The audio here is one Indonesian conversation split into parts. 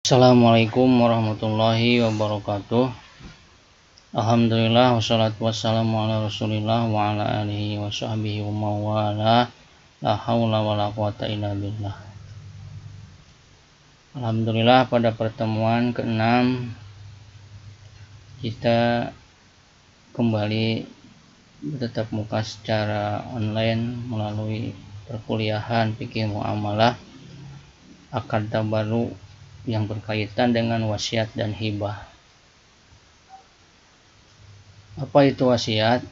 Assalamualaikum warahmatullahi wabarakatuh. Alhamdulillah wassalatu wassalamu ala rasulillah wa ala alihi wa sahbihi wa mawala. La hawla wa la quwata illa billah. Alhamdulillah pada pertemuan ke-6 kita kembali bertatap muka secara online melalui perkuliahan fikih muamalah akad tabarru yang berkaitan dengan wasiat dan hibah. Apa itu wasiat?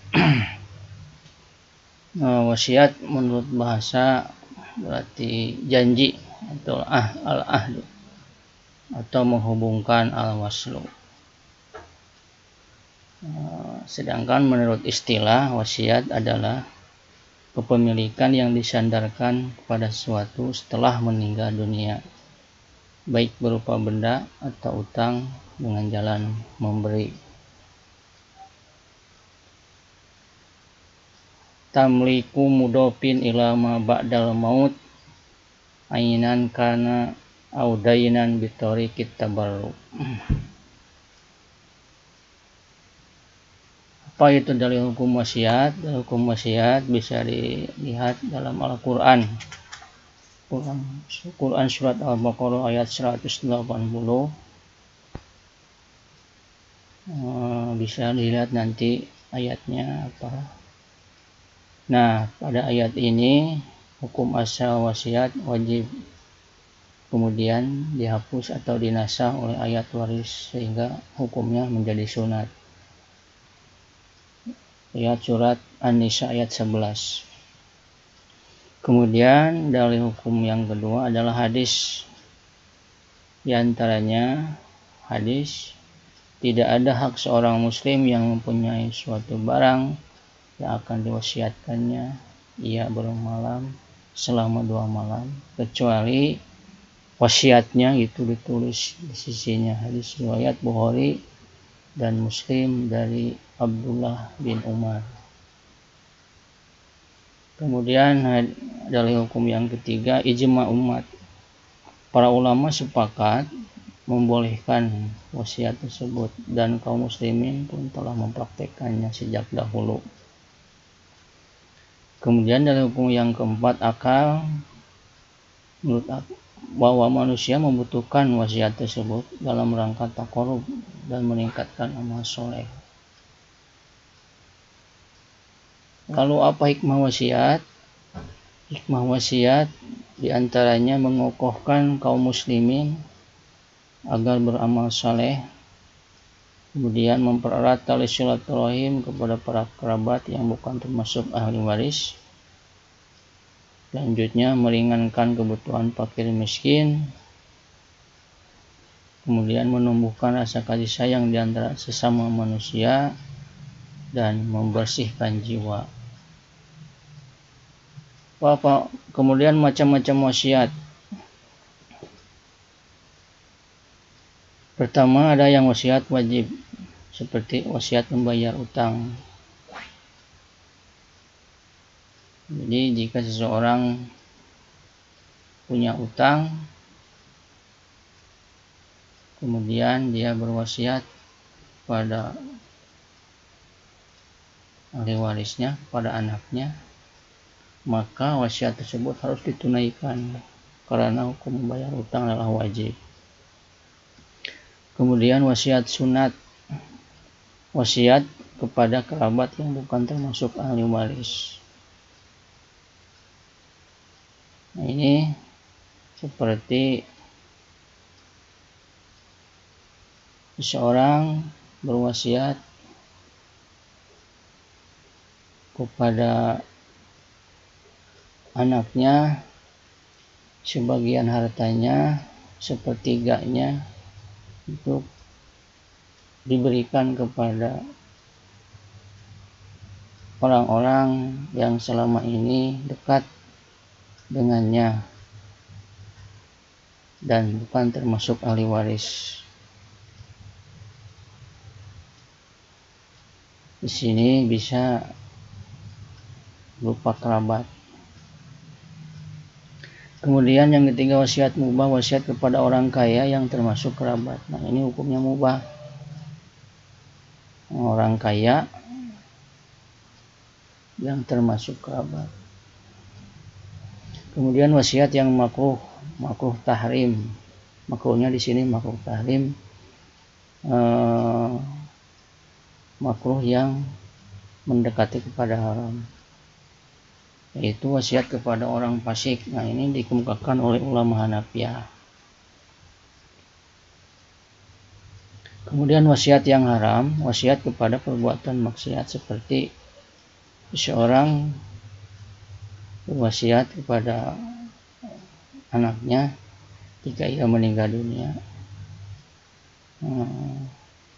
Wasiat menurut bahasa berarti janji atau al-ahdu atau menghubungkan al-waslu. Sedangkan menurut istilah wasiat adalah kepemilikan yang disandarkan kepada sesuatu setelah meninggal dunia, baik berupa benda atau utang dengan jalan memberi. Tamliku mudofin ila ma ba'dal maut ainan kana audainan bitariqit tabarru. Apa itu dalil hukum wasiat? Dalil hukum wasiat bisa dilihat dalam Al-Quran. Quran surat Al-Baqarah ayat 180. Bisa dilihat nanti ayatnya apa. Nah, pada ayat ini hukum asal wasiat wajib kemudian dihapus atau dinasah oleh ayat waris sehingga hukumnya menjadi sunat. Ayat surat An-Nisa ayat 11. Kemudian dalil hukum yang kedua adalah hadis. Di antaranya hadis, tidak ada hak seorang muslim yang mempunyai suatu barang yang akan diwasiatkannya ia bermalam selama 2 malam kecuali wasiatnya itu ditulis di sisinya. Hadis riwayat Bukhari dan Muslim dari Abdullah bin Umar. Kemudian dalil hukum yang ketiga, ijma umat. Para ulama sepakat membolehkan wasiat tersebut dan kaum muslimin pun telah mempraktekannya sejak dahulu. Kemudian dalil hukum yang keempat, akal. Menurut bahwa manusia membutuhkan wasiat tersebut dalam rangka taqarrub dan meningkatkan amal soleh. Lalu apa hikmah wasiat? Hikmah wasiat diantaranya mengokohkan kaum muslimin agar beramal saleh, kemudian mempererat tali silaturahim kepada para kerabat yang bukan termasuk ahli waris, selanjutnya meringankan kebutuhan fakir miskin, kemudian menumbuhkan rasa kasih sayang di antara sesama manusia dan membersihkan jiwa. Kemudian macam-macam wasiat. Pertama, ada yang wasiat wajib seperti wasiat membayar utang. Jadi jika seseorang punya utang, kemudian dia berwasiat pada ahli warisnya, pada anaknya, maka wasiat tersebut harus ditunaikan karena hukum membayar utang adalah wajib. Kemudian wasiat sunat, wasiat kepada kerabat yang bukan termasuk ahli waris. Nah, ini seperti seseorang berwasiat kepada anaknya sebagian hartanya, sepertiganya itu diberikan kepada orang-orang yang selama ini dekat dengannya dan bukan termasuk ahli waris. Di sini bisa berupa kerabat. Kemudian yang ketiga wasiat mubah, wasiat kepada orang kaya yang termasuk kerabat. Nah, ini hukumnya mubah. Orang kaya yang termasuk kerabat. Kemudian wasiat yang makruh, makruh tahrim. Makruhnya di sini makruh tahrim, makruh yang mendekati kepada haram, yaitu wasiat kepada orang fasik. Nah, ini dikemukakan oleh ulama Hanafiyah. Kemudian wasiat yang haram, wasiat kepada perbuatan maksiat, seperti seorang berwasiat kepada anaknya jika ia meninggal dunia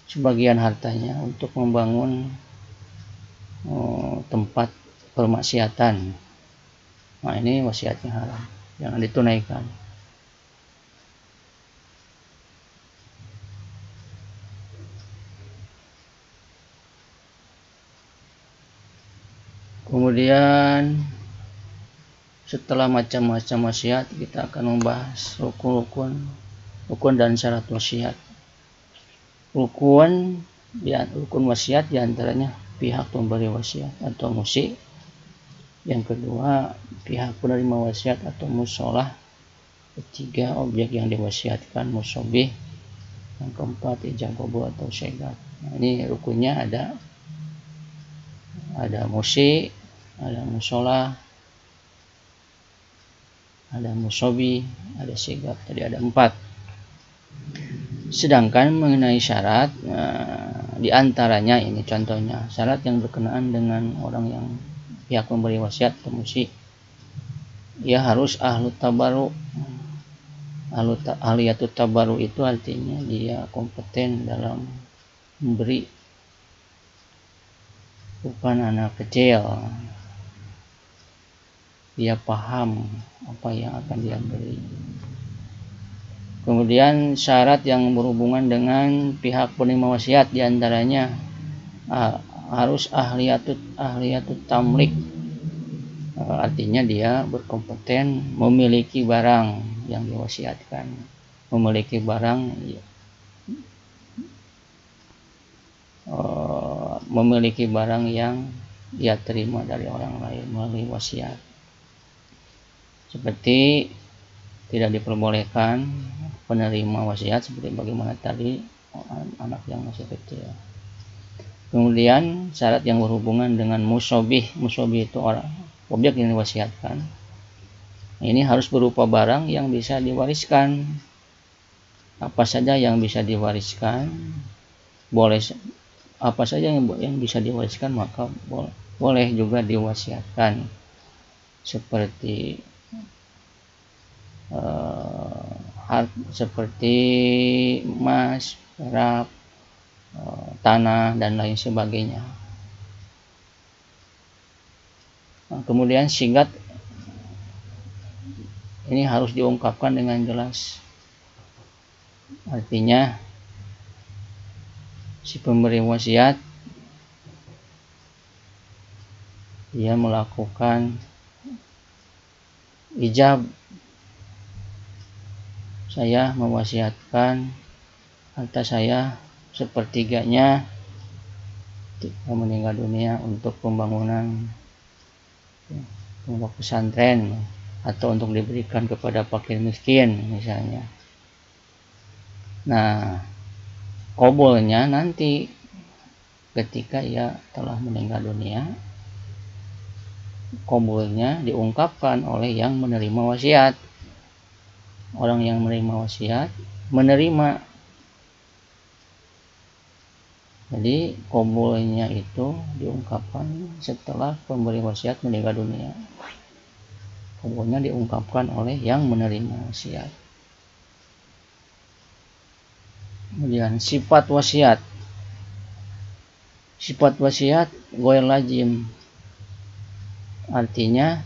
sebagian hartanya untuk membangun tempat permaksiatan. Nah, ini wasiatnya haram, jangan ditunaikan. Kemudian setelah macam-macam wasiat, kita akan membahas rukun dan syarat wasiat. Rukun wasiat diantaranya pihak pemberi wasiat atau musi. Yang kedua, pihak penerima wasiat atau musolah. Ketiga, objek yang diwasiatkan, musobih. Yang keempat, ijab kabul atau syegat. Nah, ini rukunnya ada musi, ada musolah, ada musobi, ada syegat. Tadi ada 4. Sedangkan mengenai syarat, diantaranya ini contohnya syarat yang berkenaan dengan orang yang pihak memberi wasiat atau musi, ia harus ahlu tabaru. Ahliyatut tabaru itu artinya dia kompeten dalam memberi, bukan anak kecil. Dia paham apa yang akan dia beri. Kemudian syarat yang berhubungan dengan pihak penerima wasiat, diantaranya harus ahliyatut tamlik. Artinya dia berkompeten memiliki barang yang diwasiatkan, memiliki barang, yang dia terima dari orang lain melalui wasiat. Seperti tidak diperbolehkan penerima wasiat seperti bagaimana tadi anak yang masih kecil. Kemudian syarat yang berhubungan dengan musobih. Musobih itu objek yang diwasiatkan. Ini harus berupa barang yang bisa diwariskan. Apa saja yang bisa diwariskan, boleh. Apa saja yang bisa diwariskan maka boleh juga diwasiatkan. Seperti emas, perak, tanah dan lain sebagainya. Nah, kemudian syigat ini harus diungkapkan dengan jelas. Artinya si pemberi wasiat dia melakukan ijab, saya mewasiatkan harta saya sepertiganya ketika meninggal dunia untuk pembangunan pondok pesantren atau untuk diberikan kepada fakir miskin misalnya. Nah, qabulnya nanti ketika ia telah meninggal dunia, qabulnya diungkapkan oleh yang menerima wasiat. Orang yang menerima wasiat menerima. Jadi qabulnya itu diungkapkan setelah pemberi wasiat meninggal dunia. Qabulnya diungkapkan oleh yang menerima wasiat. Kemudian sifat wasiat. Sifat wasiat ghair lazim. Artinya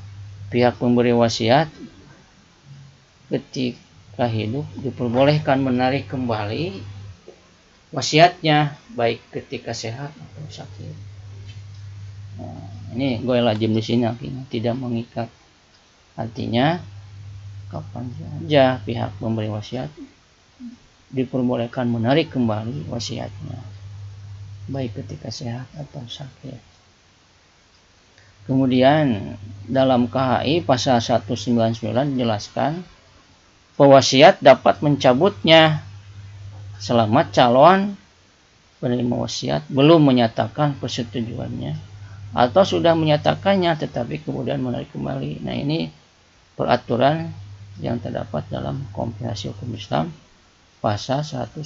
pihak pemberi wasiat ketika hidup diperbolehkan menarik kembali wasiatnya, baik ketika sehat atau sakit. Nah, ini ghair lazim di sini artinya tidak mengikat. Artinya kapan saja pihak pemberi wasiat diperbolehkan menarik kembali wasiatnya, baik ketika sehat atau sakit. Kemudian dalam KHI pasal 199 dijelaskan pewasiat dapat mencabutnya selama calon penerima wasiat belum menyatakan persetujuannya atau sudah menyatakannya tetapi kemudian menarik kembali. Nah, ini peraturan yang terdapat dalam Kompilasi Hukum Islam pasal 199.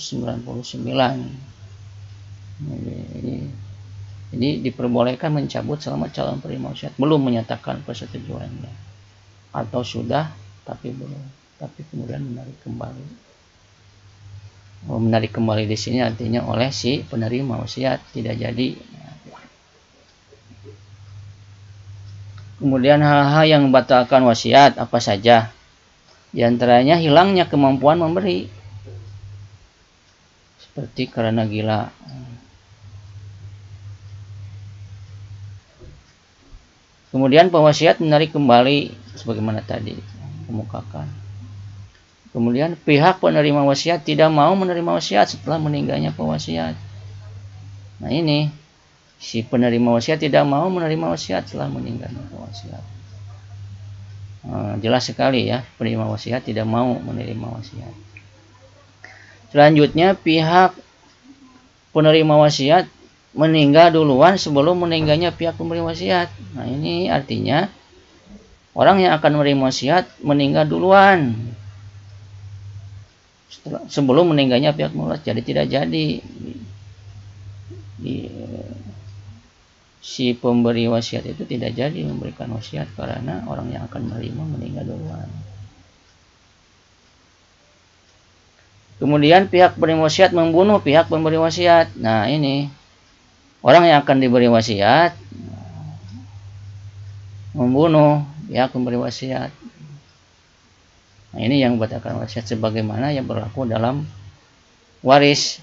Ini diperbolehkan mencabut selama calon penerima wasiat belum menyatakan persetujuannya atau sudah tapi belum, tapi kemudian menarik kembali. Menarik kembali di sini artinya oleh si penerima wasiat, tidak jadi. Kemudian hal-hal yang membatalkan wasiat apa saja? Di antaranya hilangnya kemampuan memberi, seperti karena gila. Kemudian pewasiat menarik kembali sebagaimana tadi kemukakan. Kemudian pihak penerima wasiat tidak mau menerima wasiat setelah meninggalnya pewasiat. Nah, ini si penerima wasiat tidak mau menerima wasiat setelah meninggalnya pewasiat. Jelas sekali ya, penerima wasiat tidak mau menerima wasiat. Selanjutnya pihak penerima wasiat meninggal duluan sebelum meninggalnya pihak pemberi wasiat. Nah, ini artinya orang yang akan menerima wasiat meninggal duluan sebelum meninggalnya pihak pemberi wasiat. Jadi tidak jadi si pemberi wasiat itu tidak jadi memberikan wasiat karena orang yang akan menerima meninggal duluan. Kemudian pihak penerima wasiat membunuh pihak pemberi wasiat. Nah, ini orang yang akan diberi wasiat membunuh pihak pemberi wasiat. Nah, ini yang membatalkan wasiat sebagaimana yang berlaku dalam waris.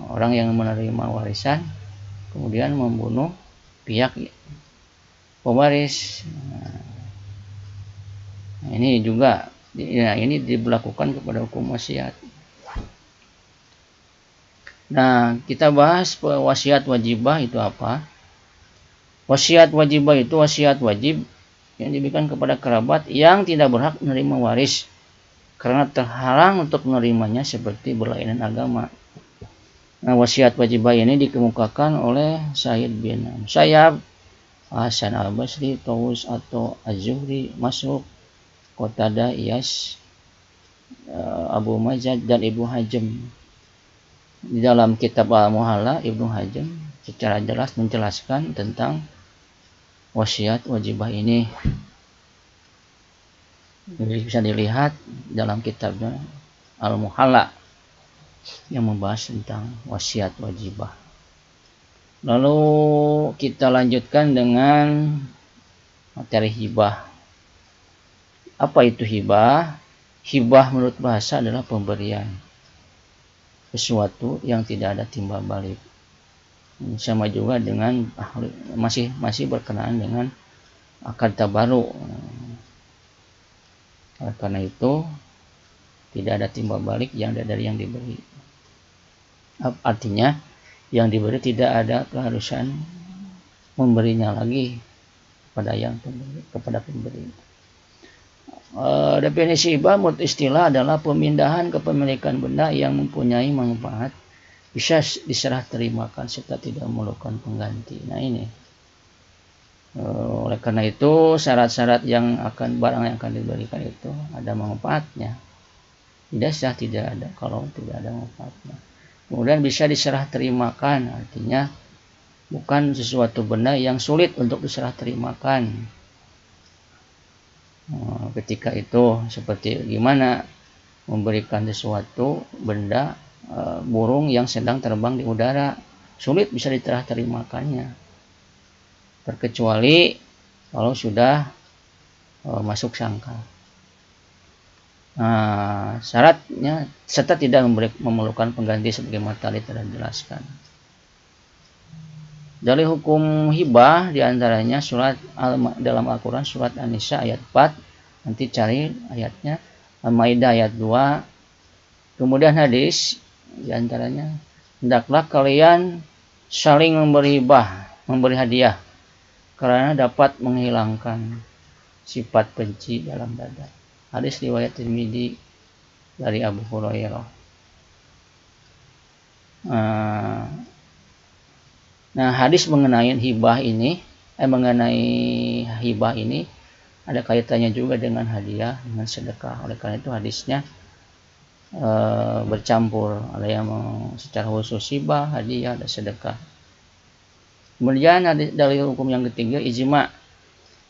Orang yang menerima warisan kemudian membunuh pihak pewaris. Nah, ini juga ini diberlakukan kepada hukum wasiat. Nah, kita bahas wasiat wajibah itu apa? Wasiat wajibah itu wasiat wajib yang diberikan kepada kerabat yang tidak berhak menerima waris karena terhalang untuk menerimanya seperti berlainan agama. Nah, wasiat wajibah ini dikemukakan oleh Said bin Musayyab, Hasan al-Basri, Tawus atau Az-Zuhri, Masruq, Qatadah, Iyas, Abu Majid dan Ibnu Hazm. Di dalam kitab Al-Muhalla, Ibnu Hazm secara jelas menjelaskan tentang wasiat wajibah ini. Jadi bisa dilihat dalam kitabnya Al-Muhalla yang membahas tentang wasiat wajibah. Lalu kita lanjutkan dengan materi hibah. Apa itu hibah? Hibah menurut bahasa adalah pemberian sesuatu yang tidak ada timbal balik. Sama juga dengan masih berkenaan dengan akad tabaruk. Karena itu tidak ada timbal balik yang dari yang diberi. Artinya yang diberi tidak ada keharusan memberinya lagi kepada pemberi. Definisi hibah menurut istilah adalah pemindahan kepemilikan benda yang mempunyai manfaat bisa diserah terimakan serta tidak memerlukan pengganti. Nah, ini oleh karena itu syarat-syarat barang yang akan diberikan itu ada manfaatnya. Tidak ada kalau tidak ada manfaatnya. Kemudian bisa diserah terimakan, artinya bukan sesuatu benda yang sulit untuk diserah terimakan. Ketika itu seperti gimana memberikan sesuatu benda burung yang sedang terbang di udara, sulit bisa diserah terimakannya, terkecuali kalau sudah masuk sangkal. Nah, syaratnya serta tidak memerlukan pengganti sebagaimana tadi telah dijelaskan. Dari hukum hibah diantaranya dalam Al-Quran surat An-Nisa ayat 4 Nanti cari ayatnya, Al-Maidah ayat 2. Kemudian hadis diantaranya, hendaklah kalian saling memberi hibah, memberi hadiah, karena dapat menghilangkan sifat benci dalam dada. Hadis riwayat Tirmidzi dari Abu Hurairah. Nah, hadis mengenai hibah ini ada kaitannya juga dengan hadiah, dengan sedekah. Oleh karena itu hadisnya bercampur, ada yang secara khusus hibah, hadiah, dan sedekah. Kemudian dari hukum yang ketiga, ijma.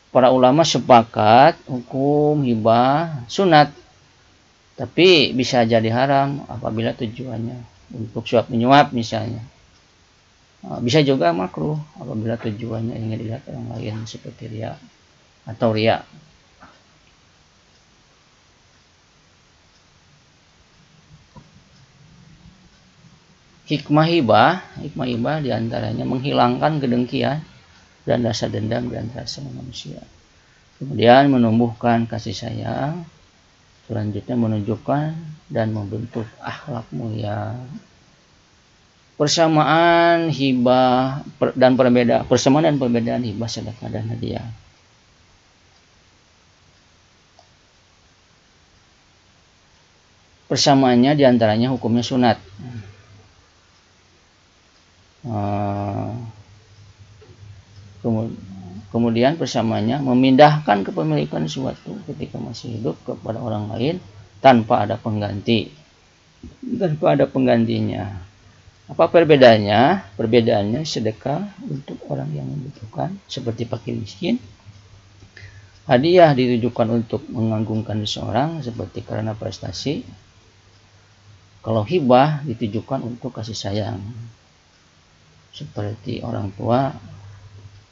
Para ulama sepakat hukum hibah sunat, tapi bisa jadi haram apabila tujuannya untuk suap menyuap misalnya. Bisa juga makruh apabila tujuannya ingin dilihat orang lain, seperti riya atau riya. Hikmah hibah diantaranya menghilangkan kedengkian dan rasa dendam di antara sesama manusia. Kemudian menumbuhkan kasih sayang. Selanjutnya menunjukkan dan membentuk akhlak mulia. Persamaan dan perbedaan hibah, sedekah, dan hadiah. Persamaannya diantaranya hukumnya sunat. Kemudian persamaannya memindahkan kepemilikan suatu ketika masih hidup kepada orang lain tanpa ada penggantinya. Apa perbedaannya? Perbedaannya sedekah untuk orang yang membutuhkan, seperti fakir miskin. Hadiah ditujukan untuk mengagungkan seseorang, seperti karena prestasi. Kalau hibah ditujukan untuk kasih sayang, seperti orang tua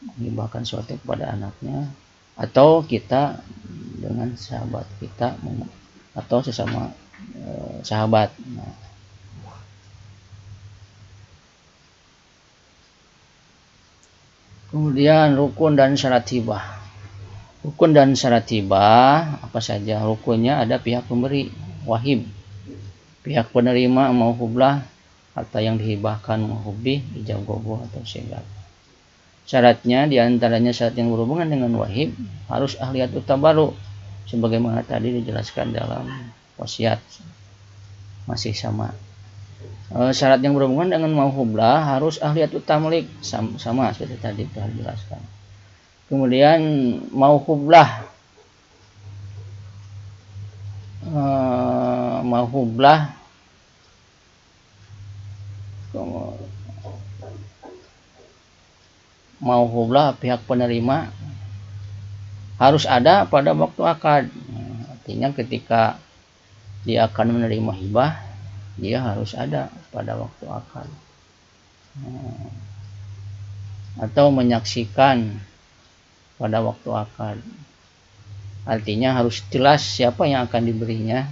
menghibahkan sesuatu kepada anaknya, atau kita dengan sahabat kita atau sesama sahabat. Kemudian rukun dan syarat hibah. Rukun dan syarat hibah apa saja? Rukunnya ada pihak pemberi, wahib, pihak penerima, mauhublah, harta yang dihibahkan, mauhubih, ijab gogo atau segat. Syaratnya diantaranya syarat yang berhubungan dengan wahib harus ahliyatut tabarru, sebagaimana tadi dijelaskan dalam wasiat, masih sama. Syarat yang berhubungan dengan mauhublah harus ahliyatut tamlik, sama seperti tadi telah dijelaskan. Kemudian mauhublah pihak penerima harus ada pada waktu akad. Artinya ketika dia akan menerima hibah, dia harus ada pada waktu akad. Atau menyaksikan pada waktu akad. Artinya harus jelas siapa yang akan diberinya.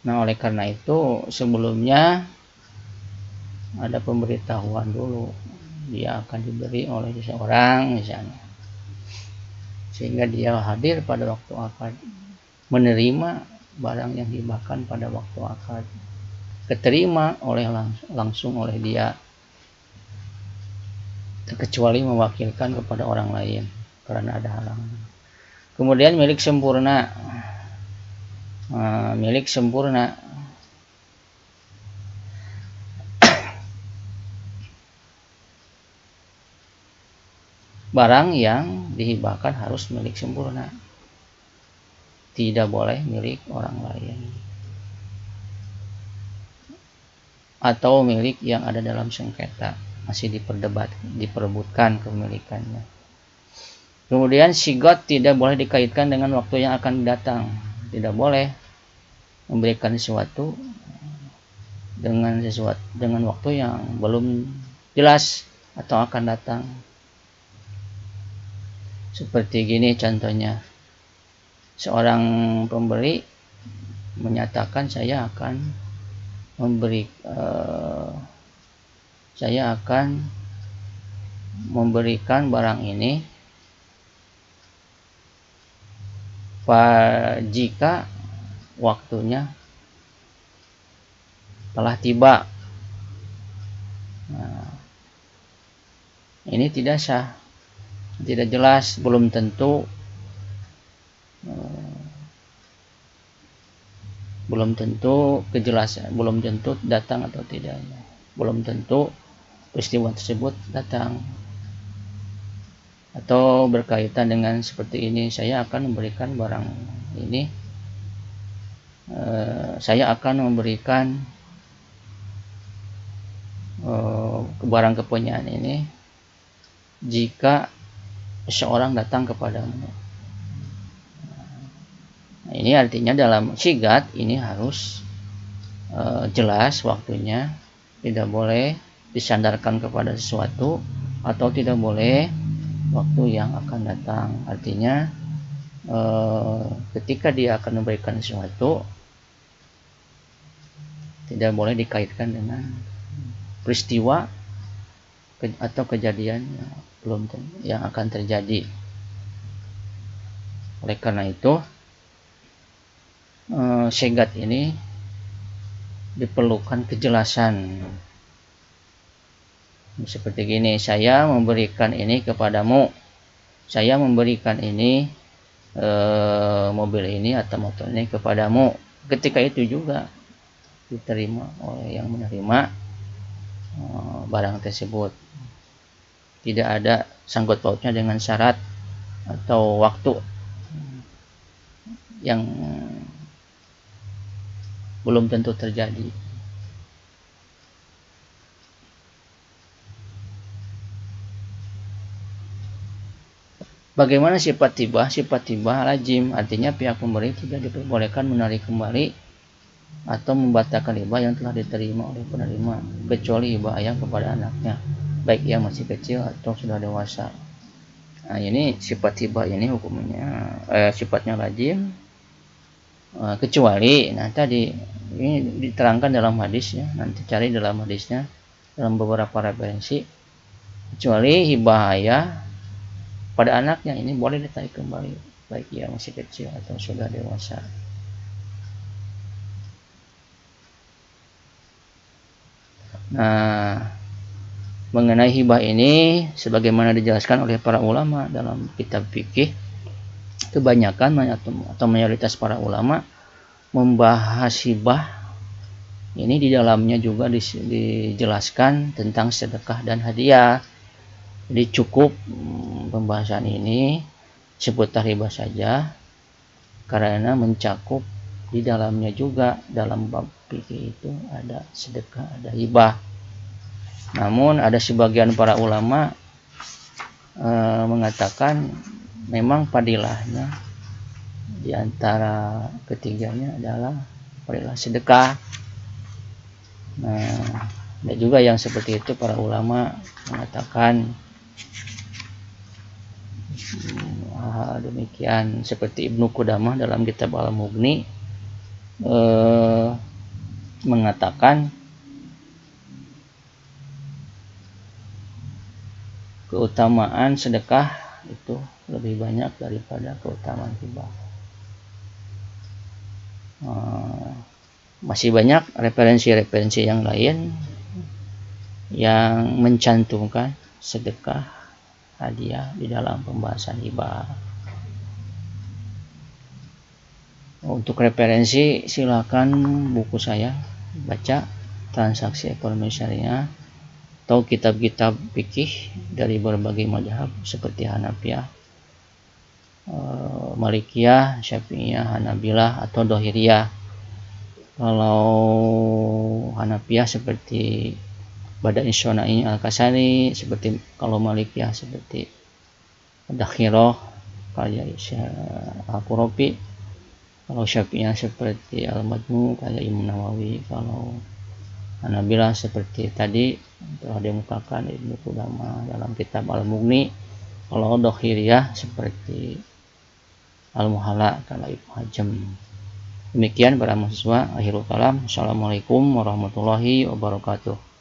Nah, oleh karena itu sebelumnya ada pemberitahuan dulu dia akan diberi oleh seseorang misalnya, sehingga dia hadir pada waktu akad, menerima barang yang dihibahkan pada waktu akad, keterima langsung oleh dia, terkecuali mewakilkan kepada orang lain karena ada halangan. Kemudian milik sempurna. Barang yang dihibahkan harus milik sempurna, tidak boleh milik orang lain atau milik yang ada dalam sengketa, masih diperebutkan kepemilikannya. Kemudian sigot tidak boleh dikaitkan dengan waktu yang akan datang. Tidak boleh memberikan sesuatu dengan waktu yang belum jelas atau akan datang. Seperti gini contohnya, seorang pemberi menyatakan saya akan memberikan barang ini jika waktunya telah tiba. Nah, ini tidak sah, tidak jelas, belum tentu kejelasan, belum tentu datang atau tidaknya, belum tentu peristiwa tersebut datang. Atau berkaitan dengan seperti ini, saya akan memberikan barang ini, saya akan memberikan barang kepunyaan ini jika seseorang datang kepadamu. Nah, ini artinya dalam syigat ini harus jelas waktunya, tidak boleh disandarkan kepada sesuatu, atau tidak boleh waktu yang akan datang. Artinya ketika dia akan memberikan sesuatu, tidak boleh dikaitkan dengan peristiwa atau kejadian yang akan terjadi. Oleh karena itu syigat ini diperlukan kejelasan. Seperti gini, saya memberikan ini kepadamu, saya memberikan ini mobil ini atau motor ini kepadamu. Ketika itu juga diterima oleh yang menerima barang tersebut, tidak ada sangkut pautnya dengan syarat atau waktu yang belum tentu terjadi. Bagaimana sifat tiba? Sifat tiba lazim, artinya pihak pemberi tidak diperbolehkan menarik kembali atau membatalkan hibah yang telah diterima oleh penerima, kecuali hibah ayah kepada anaknya, baik ia masih kecil atau sudah dewasa. Nah, ini sifat hibah ini hukumnya sifatnya lazim, kecuali, nah tadi ini diterangkan dalam hadisnya, nanti cari dalam hadisnya dalam beberapa referensi, kecuali hibah ayah pada anaknya ini boleh ditarik kembali, baik ia masih kecil atau sudah dewasa. Nah, mengenai hibah ini sebagaimana dijelaskan oleh para ulama dalam kitab fikih, kebanyakan atau mayoritas para ulama membahas hibah ini di dalamnya juga dijelaskan tentang sedekah dan hadiah. Jadi cukup pembahasan ini seputar hibah saja, karena mencakup di dalamnya juga, dalam bab fikih itu ada sedekah, ada hibah. Namun ada sebagian para ulama mengatakan memang fadilahnya di antara ketiganya adalah fadilah sedekah. Nah, ada juga yang seperti itu, para ulama mengatakan hal demikian, seperti Ibnu Qudamah dalam kitab Al-Mughni mengatakan keutamaan sedekah itu lebih banyak daripada keutamaan hibah. Masih banyak referensi-referensi yang lain yang mencantumkan sedekah, hadiah di dalam pembahasan hibah. Untuk referensi silakan buku saya, baca Transaksi Ekonomi Syariah atau kitab-kitab fikih dari berbagai mazhab seperti Hanafiyah, Malikiyah, Syafi'iyah, Hanabilah atau Dhahiriyah. Kalau Hanafiyah seperti Badai Syonai Al-Kasani, seperti kalau Malikiyah seperti Dakhirah karya Al-Qurafi, kalau Syafi'iyah seperti Al-Majmu karya Imam Nawawi, kalau Hanabilah seperti tadi telah dimukakan Ibnu Qudamah dalam kitab Al-Mughni, kalau Dhahiriyah seperti Al-Muhalla karya Ibnu Hazm. Demikian para mahasiswa, akhirul kalam. Assalamualaikum warahmatullahi wabarakatuh.